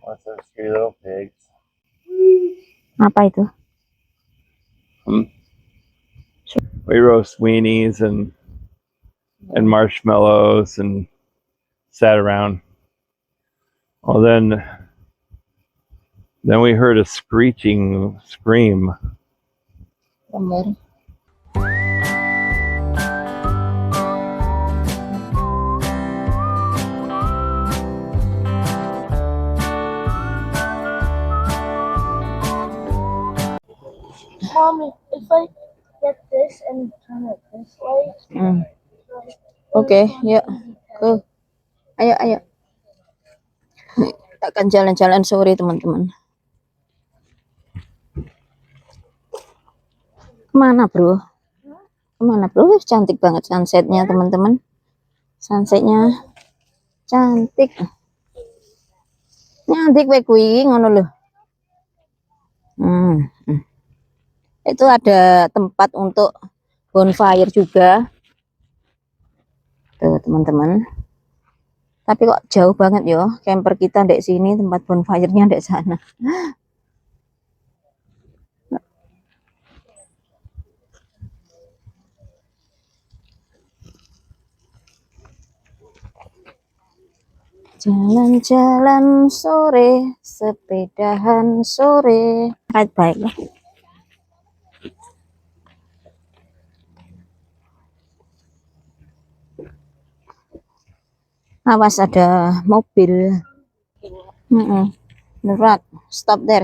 What's those 3 little pigs? Apa itu? We roast weenies and marshmallows and sat around. Well, then we heard a screeching scream. Gambar. Mommy, if I get this and turn it this way. Oke, yuk. Go. Ayo. Kita akan jalan-jalan sore, teman-teman. Kemana, bro? Cantik banget sunsetnya, teman-teman. Sunsetnya cantik. Nyantik we kuwi ngono lho. Itu ada tempat untuk bonfire juga. Tuh, teman-teman. Tapi kok jauh banget yo. Camper kita ndek sini, tempat bonfire-nya ndek sana. Jalan-jalan sore, sepedahan sore. Baik lah. Awas ada mobil. Berat. Stop there.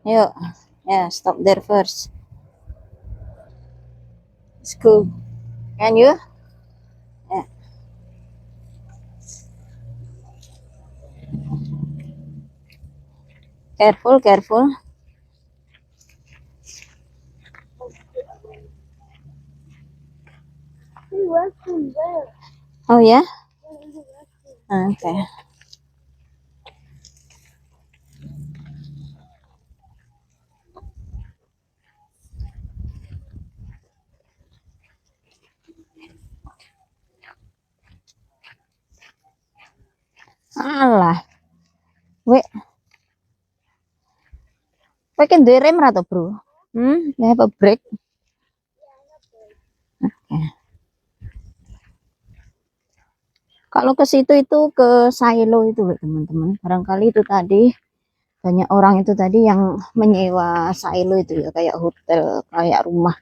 Yuk. Yeah, stop there first. Let's go. Can you? Yeah. Careful. Oh ya? Oke. Alah. We can do rem atau bro? You have a break? Okay. Kalau ke situ itu ke silo itu teman-teman. Barangkali itu tadi banyak orang itu tadi yang menyewa silo itu ya, kayak hotel, kayak rumah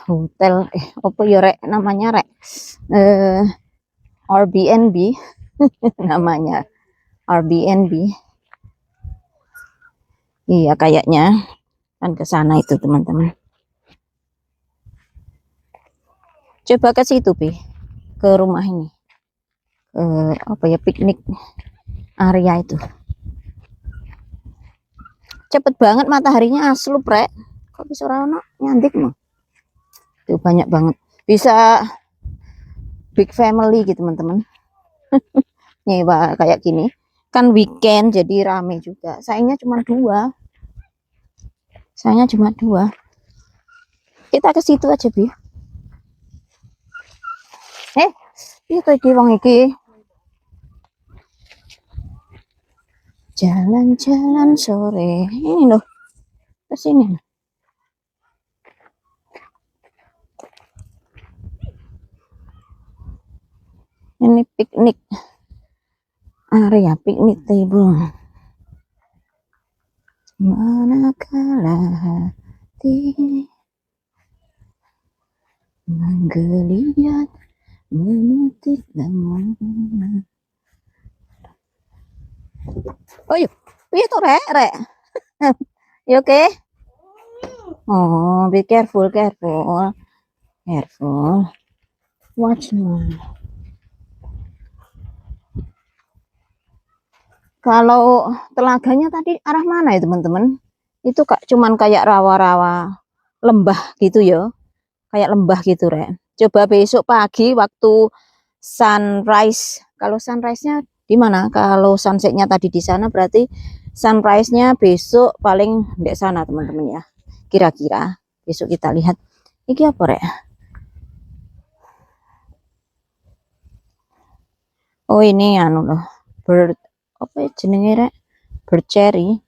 hotel apa ya rek namanya rek Airbnb namanya Airbnb. Iya kayaknya kan ke sana itu teman-teman. Coba ke situ ke rumah ini, apa ya, piknik area itu. Cepet banget mataharinya aslup rek. Kok bisa orang nyantik mah? Tuh banyak banget. Bisa big family gitu teman-teman. Nyewa kayak gini. Kan weekend jadi rame juga. Sayangnya cuma dua. Kita ke situ aja itu iki wong iki. Jalan-jalan sore. Ini loh. Ke sini. Ini piknik area, piknik table. Manakala hati menggeliat memetik nama. Oh yuk, piye to rek? You okay? Oh, be careful. Watch me. Kalau telaganya tadi arah mana ya teman-teman? Itu cuman kayak rawa-rawa lembah gitu ya. Kayak lembah gitu rek. Coba besok pagi waktu sunrise. Kalau sunrise-nya di mana? Kalau sunset-nya tadi di sana, berarti sunrise-nya besok paling di sana teman-teman ya. Kira-kira besok kita lihat. Iki apa rek? Oh ini anu loh, bird apa ya jenenge rek? Bird cherry.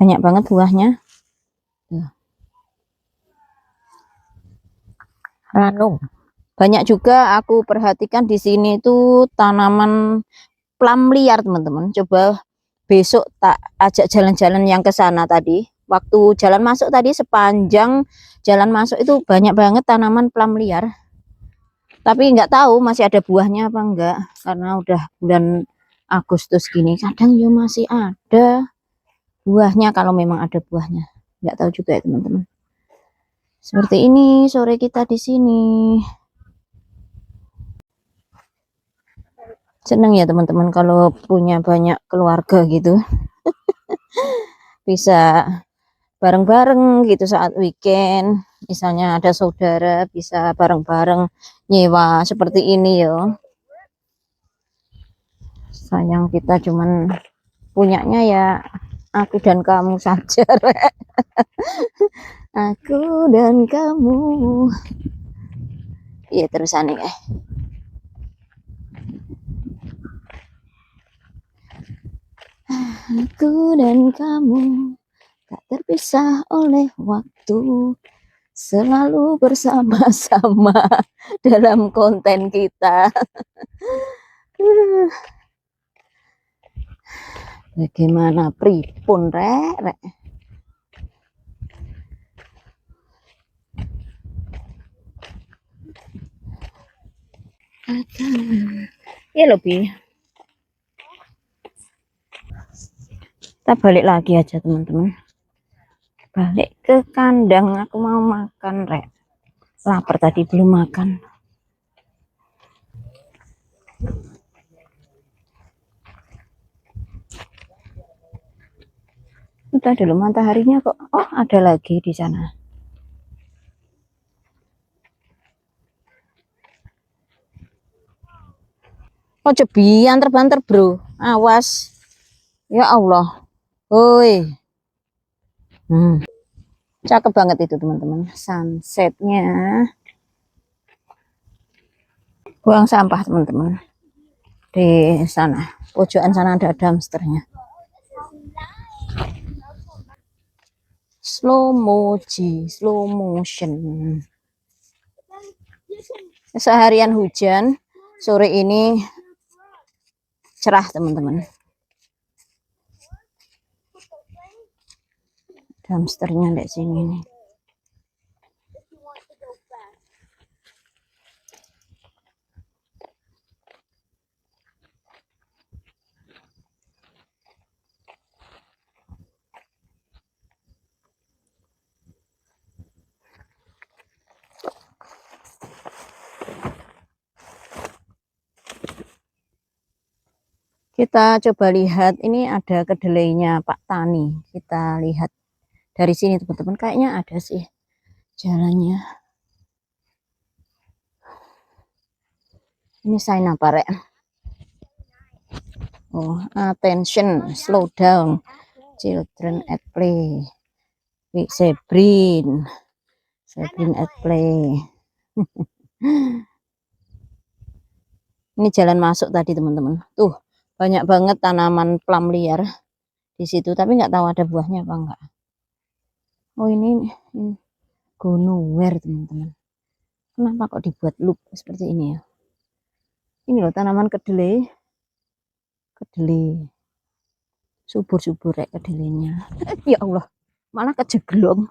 Banyak banget buahnya. Tuh. Ranum. Banyak juga aku perhatikan di sini itu tanaman plum liar, teman-teman. Coba besok tak ajak jalan-jalan yang ke sana tadi. Waktu jalan masuk tadi, sepanjang jalan masuk itu banyak banget tanaman plum liar. Tapi nggak tahu masih ada buahnya apa enggak, karena udah bulan Agustus gini. Kadang ya masih ada buahnya kalau memang ada buahnya. Nggak tahu juga ya teman-teman. Seperti ini sore kita di sini. Seneng ya teman-teman kalau punya banyak keluarga gitu. Bisa bareng-bareng gitu saat weekend. Misalnya ada saudara bisa bareng-bareng nyewa seperti ini ya. Sayang kita cuman punyanya ya aku dan kamu saja. Aku dan kamu. Iya terusan nih. Aku dan kamu tak terpisah oleh waktu, selalu bersama-sama dalam konten kita. Bagaimana pripun rek? Ya lebih. Kita balik lagi aja teman-teman. Balik ke kandang, aku mau makan rek. Lapar tadi belum makan. Udah dulu mataharinya kok. Oh, ada lagi di sana. Oh, cebian terbanter, bro. Awas. Ya Allah. Woi. Cakep banget itu, teman-teman. Sunsetnya. Buang sampah, teman-teman. Di sana. Pojokan sana ada dumpsternya. Slow motion. Seharian hujan, sore ini cerah teman-teman. Dumpsternya di sini nih. Kita coba lihat, ini ada kedelainya Pak Tani. Kita lihat dari sini teman-teman, kayaknya ada sih jalannya. Ini sign apa rek? Oh, attention, slow down, children at play. Zebrin at play. Ini jalan masuk tadi teman-teman. Tuh banyak banget tanaman plum liar di situ, tapi nggak tahu ada buahnya apa enggak. Oh ini go nowhere teman-teman. Kenapa kok dibuat loop seperti ini ya? Ini loh tanaman kedelai, subur-subur ya kedelainya. Ya Allah, malah kejeglong.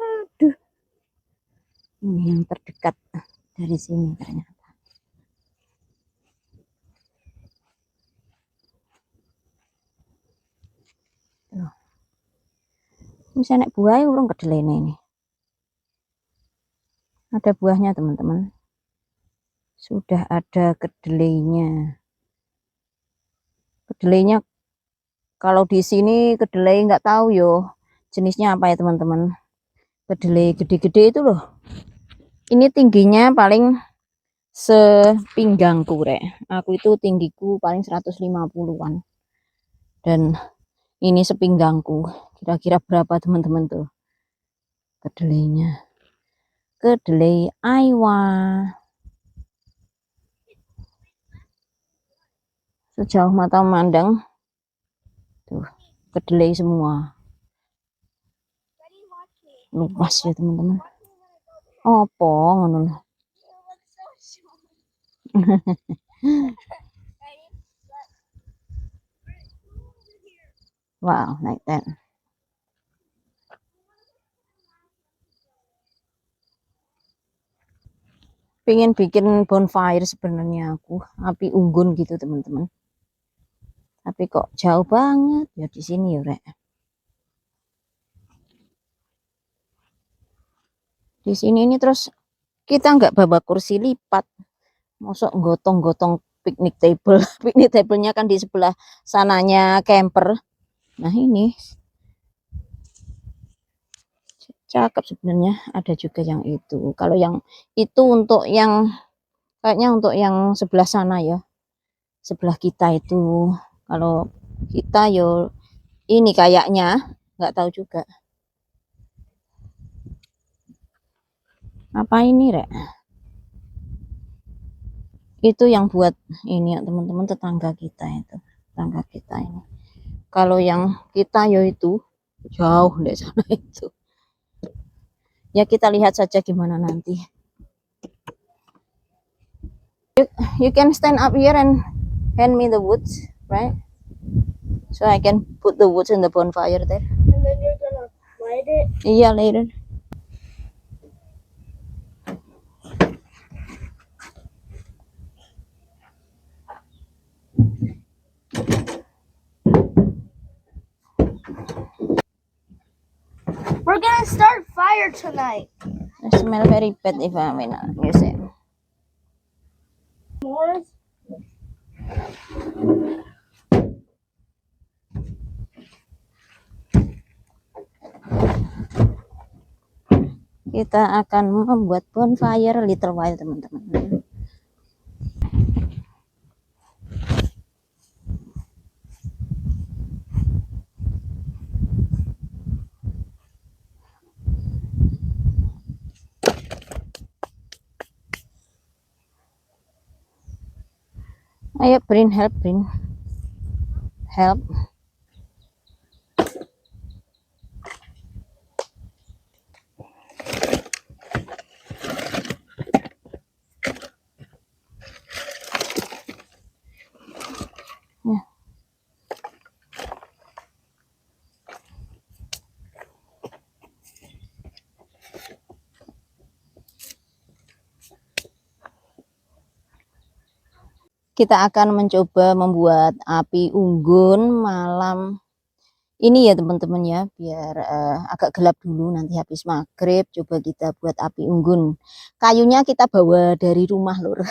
Aduh, ini yang terdekat dari sini ternyata. Tuh. Bisa naik buah urung kedelai ini. Ada buahnya teman-teman. Sudah ada kedelainya. Kedelainya kalau di sini kedelai nggak tahu yo jenisnya apa ya teman-teman. Kedelai gede-gede itu loh. Ini tingginya paling sepinggangku rek. Aku itu tinggiku paling 150-an. Dan ini sepinggangku. Kira-kira berapa teman-teman tuh kedelainya? Kedelai Aiwa. Sejauh mata memandang, tuh kedelai semua. Lupas ya teman-teman. Apa ngono lho. Wow, like that. Pengen bikin bonfire sebenarnya aku, api unggun gitu teman-teman. Tapi kok jauh banget ya di sini ya, Rek. Di sini ini terus kita nggak bawa kursi lipat. Masuk gotong-gotong picnic table. Picnic table-nya kan di sebelah sananya camper. Nah, ini cakep sebenarnya, ada juga yang itu. Kalau yang itu untuk yang kayaknya untuk yang sebelah sana ya, sebelah kita itu. Kalau kita yo ini kayaknya nggak tahu juga apa ini, Rek. Itu yang buat ini ya teman-teman, tetangga kita itu, tetangga kita ini. Kalau yang kita yo itu jauh dari sana itu. Ya kita lihat saja gimana nanti. You can stand up here and hand me the woods, right? So I can put the woods in the bonfire there. And then you're gonna light it. Yeah, later. We're gonna start fire tonight. I smell very bad if I'm in a museum. S'mores. Kita akan membuat bonfire little while teman-teman. Ayo Brin, help Brin. Help. Ya. Kita akan mencoba membuat api unggun malam ini ya teman-teman ya, biar agak gelap dulu, nanti habis maghrib coba kita buat api unggun. Kayunya kita bawa dari rumah lur.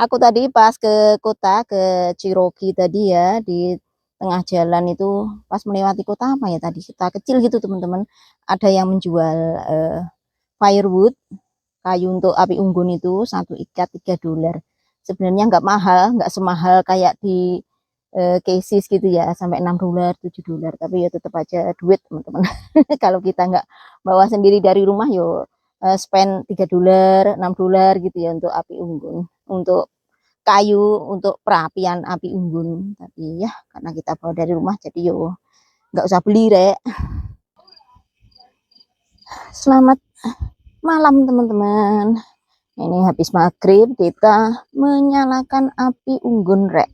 Aku tadi pas ke kota, ke Ciroki tadi ya, di tengah jalan itu pas melewati kota apa ya tadi, kota kecil gitu teman-teman, ada yang menjual firewood, kayu untuk api unggun itu, satu ikat $3. Sebenarnya nggak mahal, nggak semahal kayak di cases gitu ya, sampai $6, $7, tapi ya tetap aja duit teman-teman. Kalau kita nggak bawa sendiri dari rumah yo spend $3, $6 gitu ya untuk api unggun, untuk kayu untuk perapian api unggun. Tapi ya karena kita bawa dari rumah jadi yo nggak usah beli, Rek. Selamat malam teman-teman. Ini habis maghrib kita menyalakan api unggun, Rek.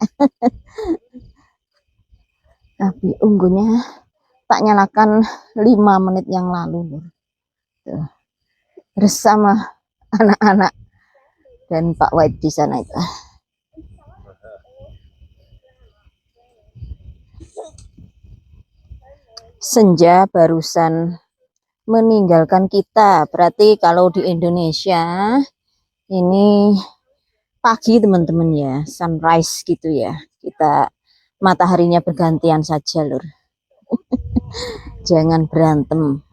Api unggunnya tak nyalakan 5 menit yang lalu tuh, bersama anak-anak dan Pak White di sana itu. Senja barusan meninggalkan kita, berarti kalau di Indonesia ini pagi teman-teman ya, sunrise gitu ya, kita mataharinya bergantian saja lur. Jangan berantem.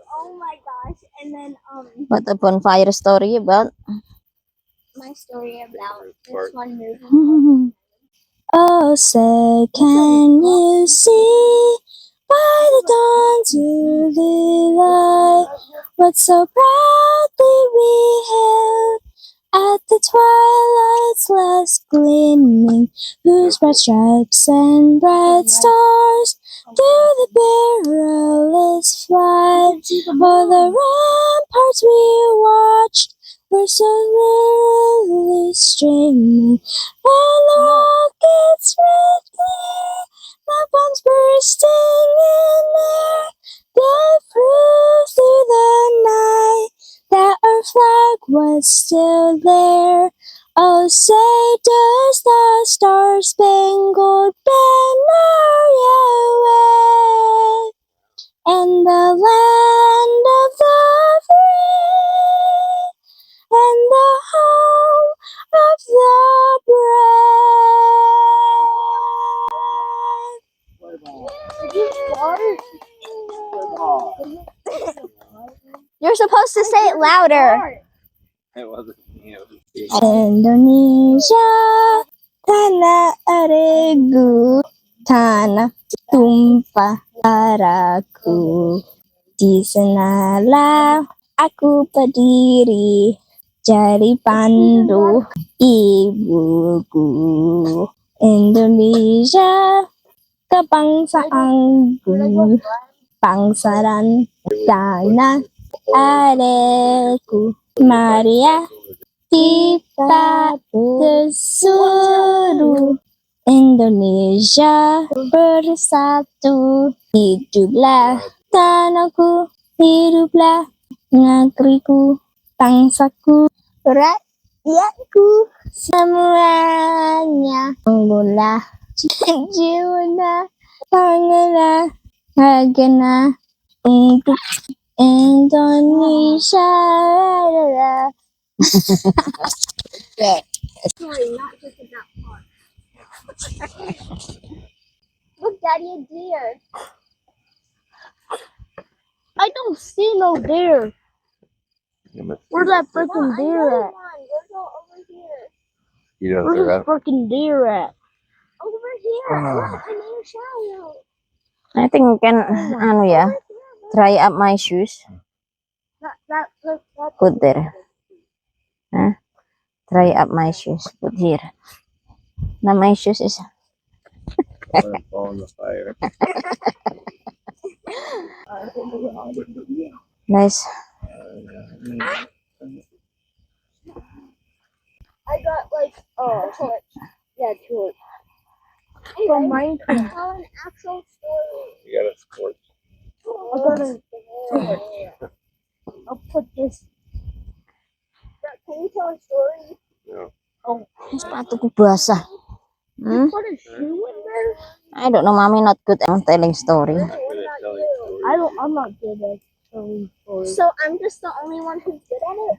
Oh my gosh! And then What a bonfire story about? my story about this one movie. Oh, say can you see by the dawn's early light, what so proudly we hailed at the twilight's last gleaming, whose broad stripes and bright stars through the perilous flight o'er the ramparts we watched were so lily streaming, and the rockets red glare, the bombs bursting in air, gave proof through the night that our flag was still there. Oh, say does the star-spangled banner yet wave, and the land of the free, and the home of the brave. You're supposed to say it louder. It wasn't me. Indonesia, tanah airku, tanah tumpah darahku. Di sanalah aku berdiri, jadi pandu ibuku. Indonesia, kebangsaanku, bangsa dan tanah airku. Maria kita bersatu, Indonesia bersatu. Hiduplah tanahku, hiduplah negeriku, bangsaku, rakyatku, semuanya. Bangunlah jiwa, bangunlah agenda untuk Indonesia. Sorry, not just in that part. Look, Daddy, a deer. I don't see no deer. Where's that freaking deer at? There's no over here. You Where's the freaking deer at? Over here. Ah. I need a shower. I think we can dry up my shoes. That. Put there. Dry up my shoes. Put here. Now my shoes is Fall in the fire. nice. I got like torch. Yeah, torch. From Minecraft. Tell an actual story. You got a scorch. I got a torch. I'll put this. Can you tell a story? No. Sepatuku basah. You put a shoe in there? I don't know, mommy not good at telling story. I'm not good at telling stories. So I'm just the only one who's good at it?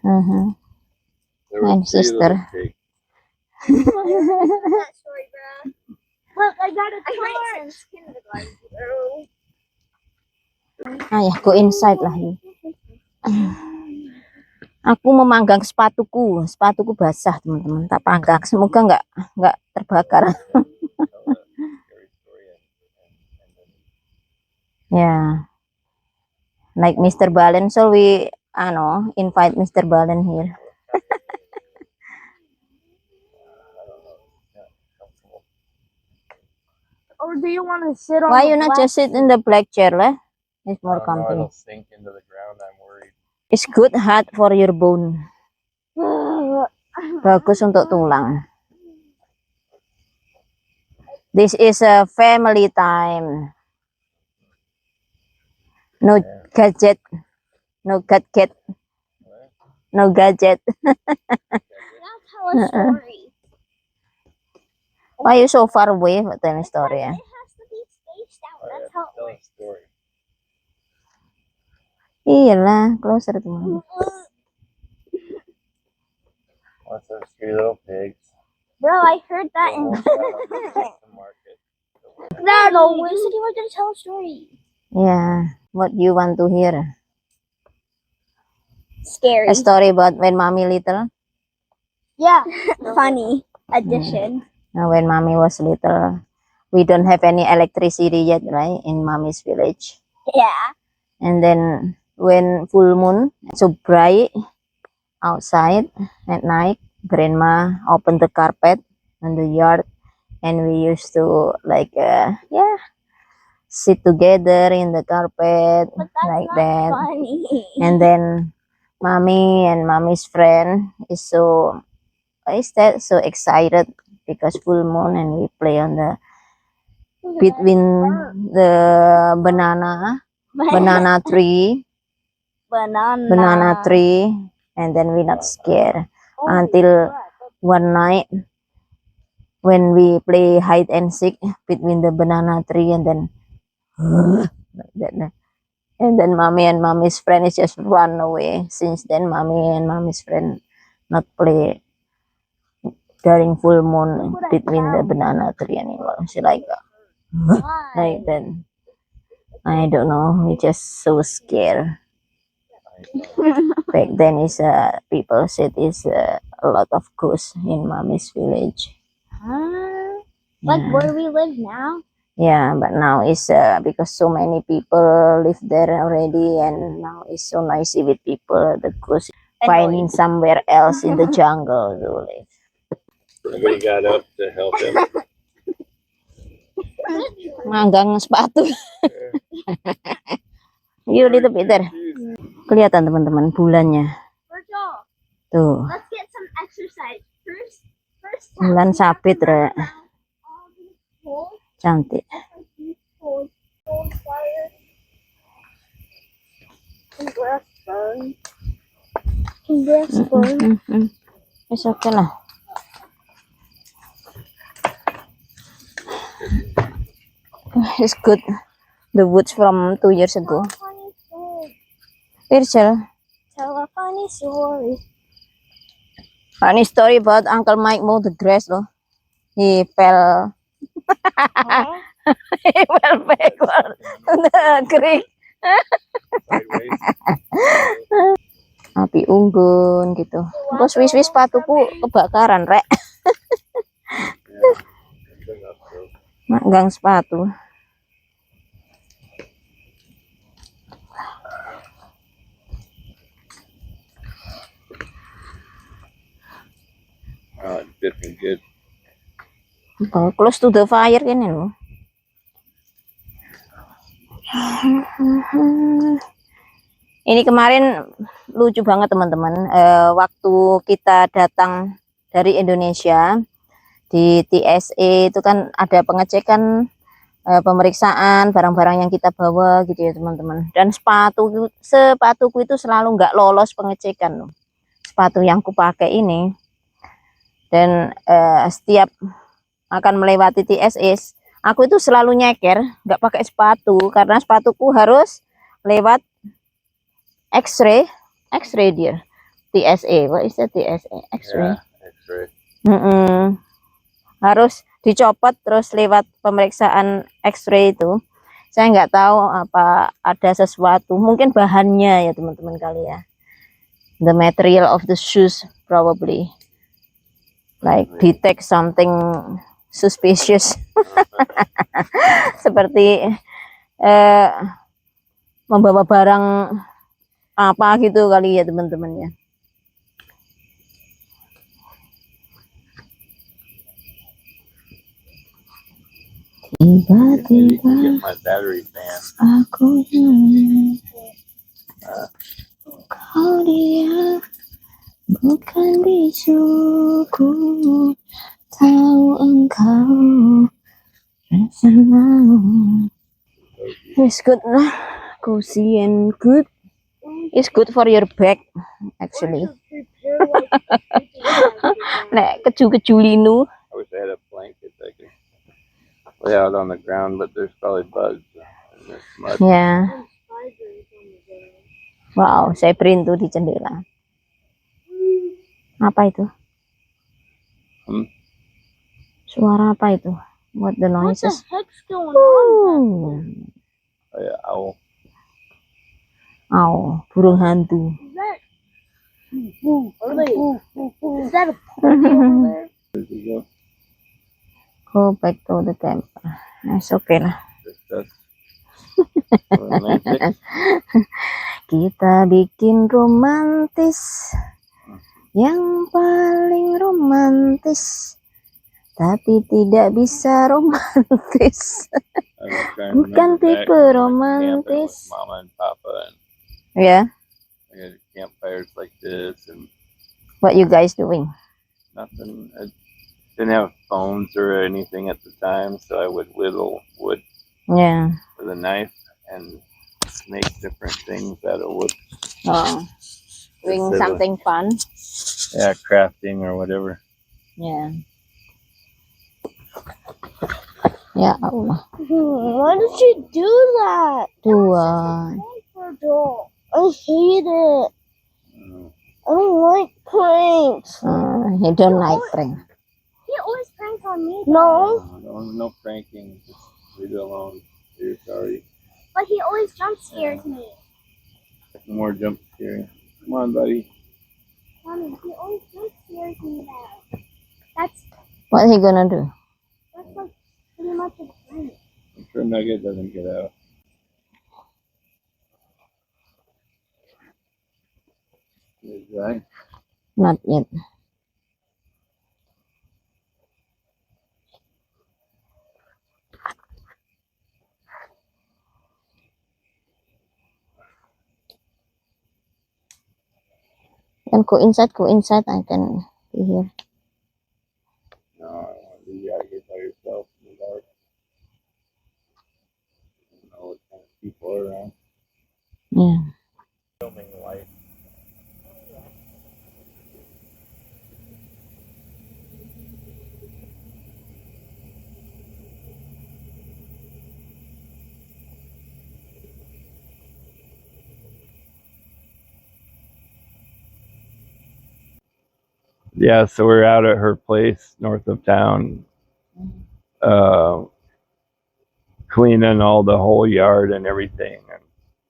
There were And 3 sister. little pigs. That story, bro. Look, I got a torch. I read since kindergarten, bro. Ayah, go inside lah. Aku memanggang sepatuku. Sepatuku basah, teman-teman. Tak panggang. Semoga nggak terbakar. Yeah. Like Mr. Balen, so we invite Mr. Balen here. Or do you want to sit on Why the you not black just sit in the black chair lah? It's more No, comfy. it'll sink into the ground. I'm worried. It's good hot for your bone. Bagus untuk tulang. This is a family time. No gadget. No gadget. No gadget. Now tell a story. Why you so far away? Tell me story. It has to be spaced out. That's how it Tell a works. story. Iyalah, closer to me. What's those 3 little pigs? Bro, I heard that in The market. No, you said you were going to tell a story. Yeah. What you want to hear? Scary. A story about when mommy little? Yeah. Funny addition. When mommy was little, we don't have any electricity yet, right? In mommy's village. Yeah. And then when full moon, so bright outside at night, grandma opened the carpet on the yard, and we used to like sit together in the carpet But that's like not that. funny. And then mommy and mommy's friend is so excited because full moon, and we play on the between the banana tree banana tree, and then we not scared Oh, until crap. one night when we play hide and seek between the banana tree, and then like that. And then mommy and mommy's friend is just run away. Since then, mommy and mommy's friend not play during full moon between the banana tree anymore. She like Why? then I don't know. We just so scared. Back then is people said is a lot of ghosts in mommy's village. Huh? Like Yeah. where we live now? Yeah, but now it's because so many people live there already, and now it's so noisy with people. The ghost finding somewhere else in the jungle to live. Nobody got up to help him. Manggang sepatu. You little bit there. Kelihatan teman-teman bulannya. Virgil, Tuh, let's get some exercise. First bulan sabit, Re. all these holes, Cantik. like these holes, fire, and grass burn. Can grass burn? It's okay lah. It's good. The woods from 2 years ago. Funny story. Virgil, Tell a funny story. funny story about Uncle Mike mow the grass loh. He fell. Huh? He fell backward to the creek. Sideways. Api unggun gitu. Terus wis-wis sepatuku kebakaran, Rek. Manggang sepatu. Oh, it's dipping good. Oh, close to the fire kan loh. Ini kemarin lucu banget teman-teman. Waktu kita datang dari Indonesia di TSA itu kan ada pengecekan, pemeriksaan barang-barang yang kita bawa gitu ya teman-teman. Dan sepatuku itu selalu nggak lolos pengecekan loh. Sepatu yang kupakai ini. Dan setiap akan melewati TSA, aku itu selalu nyeker, nggak pakai sepatu karena sepatuku harus lewat X-ray dia. TSA, what is that TSA? X-ray. Yeah, X-ray. Harus dicopot terus lewat pemeriksaan X-ray itu. Saya nggak tahu apa ada sesuatu, mungkin bahannya ya teman-teman kali ya. The material of the shoes probably. Like detect something suspicious. Seperti membawa barang apa gitu kali ya teman-teman ya. Tiba-tiba Get my battery fan. aku ingat kau dia bukan bisuku, tahu engkau bersamamu. It's good lah, cozy and good. It's good for your back actually. Nek keju-keju linu. I wish I had a blanket I could lay out on the ground, but there's probably bugs in this mud. Ya. Wow, saya perintu di jendela. Apa itu? Suara apa itu? What the What the noises? heck's going on? Oh, yeah, owl. Oh, burung hantu. Is that? Is that a pony over there? Where'd he go? Go back to the camp. It's okay lah. Just romantic. Kita bikin romantis, yang paling romantis, tapi tidak bisa romantis. I was trying to Bukan remember back tipe when we went camping romantis. with Mama and Papa, and Yeah, we had campfires like this, and what you guys doing? nothing. I didn't have phones or anything at the time, so I would whittle wood Yeah. with a knife and make different things out of wood. Oh, doing Instead of- something fun. Yeah, crafting or whatever. Yeah. Ya Allah. Why did you do that? Dua. Comfortable. I hate it. Mm. I don't like pranks. He don't like prank. He always pranks on me. No, No pranking. Just leave it alone. You're sorry. but he always jump scares me. More jump scare. Come on, buddy. Mommy, he always jump scares me now. That's What he gonna do? like pretty much a prank. I'm sure Nugget doesn't get out. Is that? Not yet. Can go inside. I can be here. No, I want to be out here by yourself in the dark. I don't know what kind of people are around. Yeah. Filming life. Yeah, so we're out at her place north of town, cleaning all the whole yard and everything.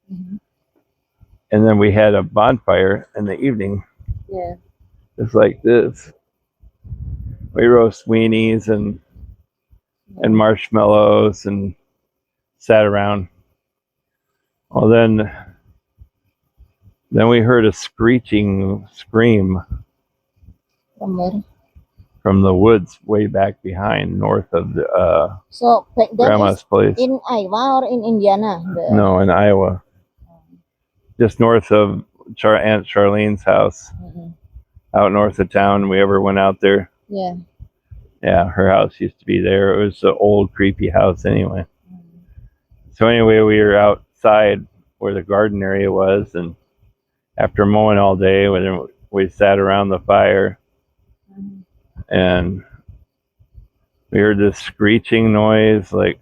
And then we had a bonfire in the evening, Yeah. just like this. We roast weenies and marshmallows and sat around. Well, then we heard a screeching scream From where? from the woods way back behind, north of the So back then grandma's is place. in Iowa or in Indiana? No, in Iowa, just north of Aunt Charlene's house, Mhm. out north of town. We ever went out there? Yeah. Yeah, her house used to be there. It was an old, creepy house anyway. So anyway, we were outside where the garden area was, and after mowing all day, we sat around the fire, and we heard this screeching noise, like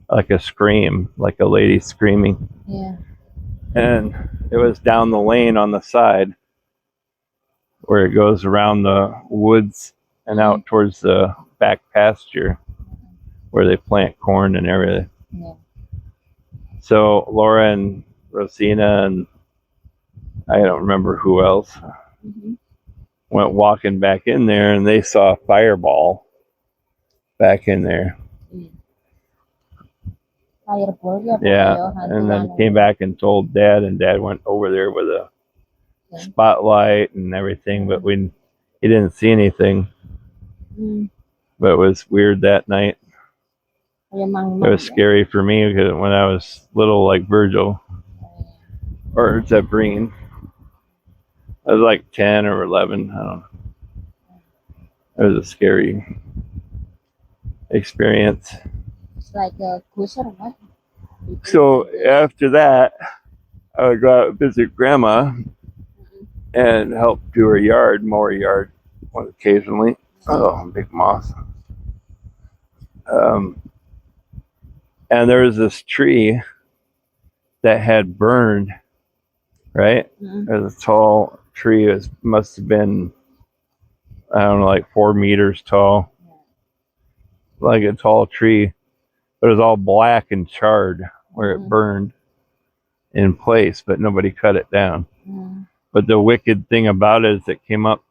a scream, like a lady screaming. Yeah. And it was down the lane on the side where it goes around the woods and out towards the back pasture where they plant corn and everything. Yeah. So Laura and Rosina and I don't remember who else Mhm. went walking back in there, and they saw a fireball back in there. Fireball ya. Yeah, pokoknya, and then hantu-hantu. came back and told Dad, and Dad went over there with a Okay. spotlight and everything, but he didn't see anything. Hmm. But it was weird that night. Kayak mang-mang It was ya. scary for me because when I was little, like Virgil or Zebrine, I was like 10 or 11. I don't know. It was a scary experience. It's like a goose or what? So after that, I would go out and visit Grandma and help do her yard, mow her yard occasionally. Oh, big moth. And there was this tree that had burned, right? Mhm. It was a tall tree. It must have been, I don't know, like 4 meters tall. Like a tall tree. But it was all black and charred where it Mhm. burned in place, but nobody cut it down. Hmm. But the wicked thing about it is it came up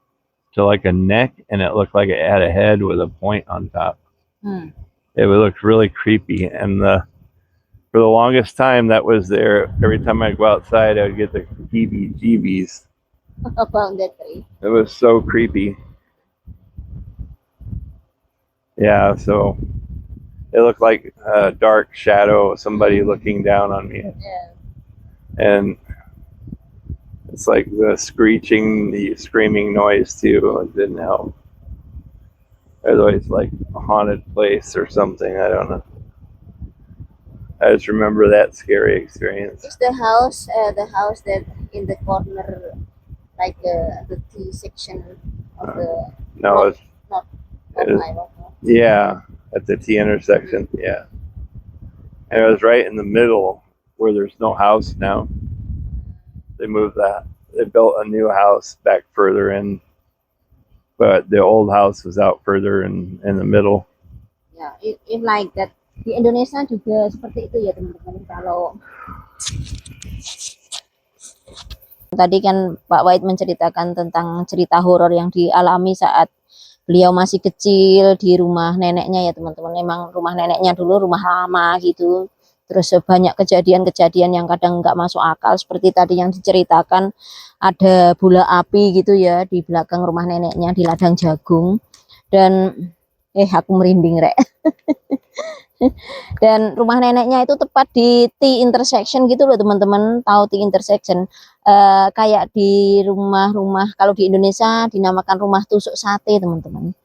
to like a neck, and it looked like it had a head with a point on top. Hmm. It looked really creepy, and for the longest time that was there, every time I go outside, I would get the heebie-jeebies. About that tree. It was so creepy. Yeah, so it looked like a dark shadow of somebody looking down on me, Yeah. and it's like the screeching, the screaming noise too. It didn't help. It was always like a haunted place or something. I don't know. I just remember that scary experience. It's the house that in the corner, like the T section of the No, it's, not it I is- don't know. yeah, at the T intersection. Yeah, and it was right in the middle where there's no house now. They moved that. They built a new house back further in, but the old house was out further in the middle. Ya, if like that di Indonesia juga seperti itu ya teman-teman. Kalau tadi kan Pak Wahid menceritakan tentang cerita horor yang dialami saat beliau masih kecil di rumah neneknya ya teman-teman. Memang rumah neneknya dulu rumah lama gitu. Terus banyak kejadian-kejadian yang kadang nggak masuk akal seperti tadi yang diceritakan ada bola api gitu ya di belakang rumah neneknya di ladang jagung dan aku merinding rek. Dan rumah neneknya itu tepat di T intersection gitu loh teman-teman. Tahu T intersection? Kayak di rumah-rumah kalau di Indonesia dinamakan rumah tusuk sate teman-teman.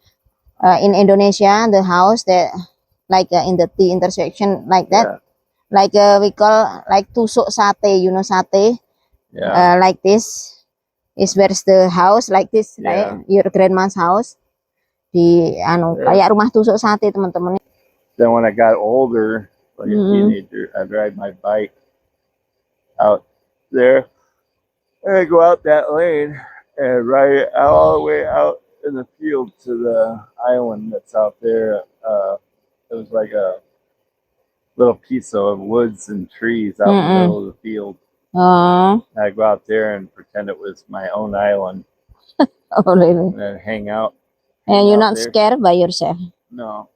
In Indonesia the house that like in the T intersection like that, like we call like tusuk sate, you know sate, Yeah, like this is where's the house like this, Yeah. right? Your grandma's house di kayak rumah tusuk sate teman-teman. Then when I got older, like a Mhm. teenager, I'd ride my bike out there, and I'd go out that lane and ride it all the way out in the field to the island that's out there. It was like a little piece of woods and trees out in the Mm-mm. middle of the field. Oh, I'd go out there and pretend it was my own island really? and then hang out. And you're out not there. scared by yourself? No,